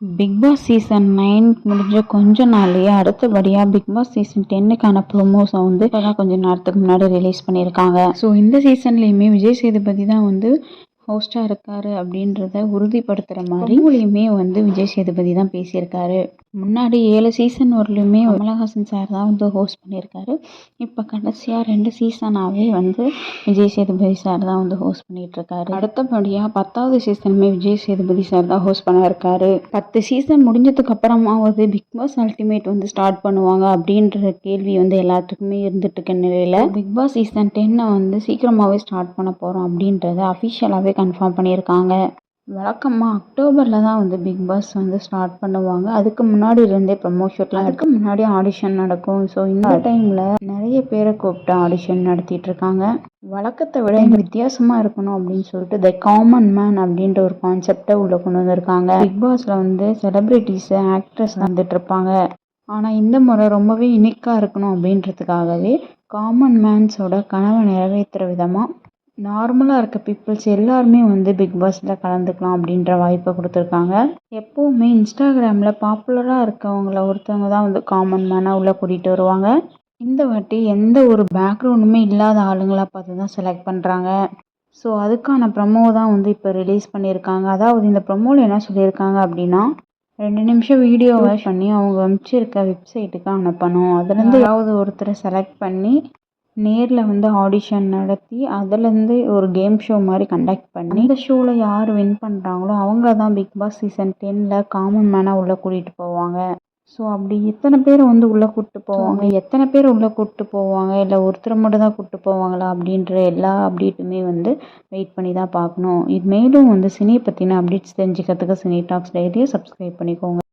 Big Boss season 9 முடிஞ்ச கொஞ்ச நாள்லயே அடுத்தபடியா பிக் பாஸ் சீசன் 10க்கான ப்ரோமோஸை வந்து இப்போதான் கொஞ்ச நேரத்துக்கு முன்னாடி ரிலீஸ் பண்ணியிருக்காங்க. ஸோ இந்த சீசன்லேயுமே விஜய் சேதுபதி தான் வந்து ஹோஸ்டாக இருக்காரு அப்படின்றத உறுதிப்படுத்துகிற மாதிரி ப்ரோமோலையுமே வந்து விஜய் சேதுபதி தான் பேசியிருக்காரு. முன்னாடி 7 சீசன் வரலையுமே கமலஹாசன் சார் தான் வந்து ஹோஸ்ட் பண்ணியிருக்காரு. இப்போ கடைசியாக 2 சீசனாகவே வந்து விஜய் சேதுபதி சார் தான் வந்து ஹோஸ்ட் பண்ணிட்டு இருக்காரு. அடுத்தபடியாக 10வது சீசனுமே விஜய் சேதுபதி சார் தான் ஹோஸ்ட் பண்ண இருக்காரு. 10 சீசன் முடிஞ்சதுக்கு அப்புறமாவது பிக் பாஸ் அல்டிமேட் வந்து ஸ்டார்ட் பண்ணுவாங்க அப்படின்ற கேள்வி வந்து எல்லாத்துக்குமே இருந்துட்டு இருக்க நிலையில பிக் பாஸ் சீசன் 10 வந்து சீக்கிரமாகவே ஸ்டார்ட் பண்ண போகிறோம் அப்படின்றத அஃபிஷியலாகவே கன்ஃபார்ம் பண்ணியிருக்காங்க. வழக்கமாக அக்டோபரில் தான் வந்து பிக் பாஸ் வந்து ஸ்டார்ட் பண்ணுவாங்க. அதுக்கு முன்னாடி இருந்தே ப்ரமோஷன்லாம் அதுக்கு முன்னாடி ஆடிஷன் நடக்கும். ஸோ இந்த டைமில் நிறைய பேரை கூப்பிட்டு ஆடிஷன் நடத்திட்டு இருக்காங்க. வழக்கத்தை விட வித்தியாசமாக இருக்கணும் அப்படின்னு சொல்லிட்டு த காமன் மேன் அப்படின்ற ஒரு கான்செப்டை உள்ள கொண்டு வந்திருக்காங்க. பிக் பாஸில் வந்து செலிப்ரிட்டிஸு ஆக்ட்ரஸ் வந்துட்டு இருப்பாங்க. ஆனால் இந்த முறை ரொம்பவே யுனிக்காக இருக்கணும் அப்படின்றதுக்காகவே காமன் மேன்ஸோட கனவை நிறைவேற்றுற விதமாக நார்மலாக இருக்க பீப்புள்ஸ் எல்லாருமே வந்து பிக் பாஸில் கலந்துக்கலாம் அப்படின்ற வாய்ப்பை கொடுத்துருக்காங்க. எப்போவுமே இன்ஸ்டாகிராமில் பாப்புலராக இருக்கவங்கள ஒருத்தவங்க தான் வந்து காமன் மேனாக உள்ளே கூட்டிகிட்டு வருவாங்க. இந்த வாட்டி எந்த ஒரு பேக்ரவுண்டுமே இல்லாத ஆளுங்களாக பார்த்து தான் செலக்ட் பண்ணுறாங்க. ஸோ அதுக்கான ப்ரமோ தான் வந்து இப்போ ரிலீஸ் பண்ணியிருக்காங்க. அதாவது இந்த ப்ரமோவில் என்ன சொல்லியிருக்காங்க அப்படின்னா 2 நிமிஷம் வீடியோவை பண்ணி அவங்க அனுப்பிச்சிருக்க வெப்சைட்டுக்கு அனுப்பணும். அதுலேருந்து ஏதாவது ஒருத்தரை செலக்ட் பண்ணி நேரில் வந்து ஆடிஷன் நடத்தி அதுலேருந்து ஒரு கேம் ஷோ மாதிரி கண்டக்ட் பண்ணி இந்த ஷோவில் யார் வின் பண்ணுறாங்களோ அவங்க தான் பிக் பாஸ் சீசன் 10ல் காமன் மேனாக உள்ளே கூட்டிகிட்டு போவாங்க. ஸோ அப்படி எத்தனை பேர் வந்து உள்ளே கூப்பிட்டு போவாங்க, எத்தனை பேர் உள்ளே கூப்பிட்டு போவாங்க, இல்லை ஒருத்தரை மட்டும் தான் கூப்பிட்டு போவாங்களா அப்படின்ற எல்லா அப்டேட்டுமே வந்து வெயிட் பண்ணி தான் பார்க்கணும். இது மேலும் வந்து சினியை பற்றின அப்டேட்ஸ் தெரிஞ்சுக்கிறதுக்கு சினி டாக்ஸ் டைரியை சப்ஸ்கிரைப் பண்ணிக்கோங்க.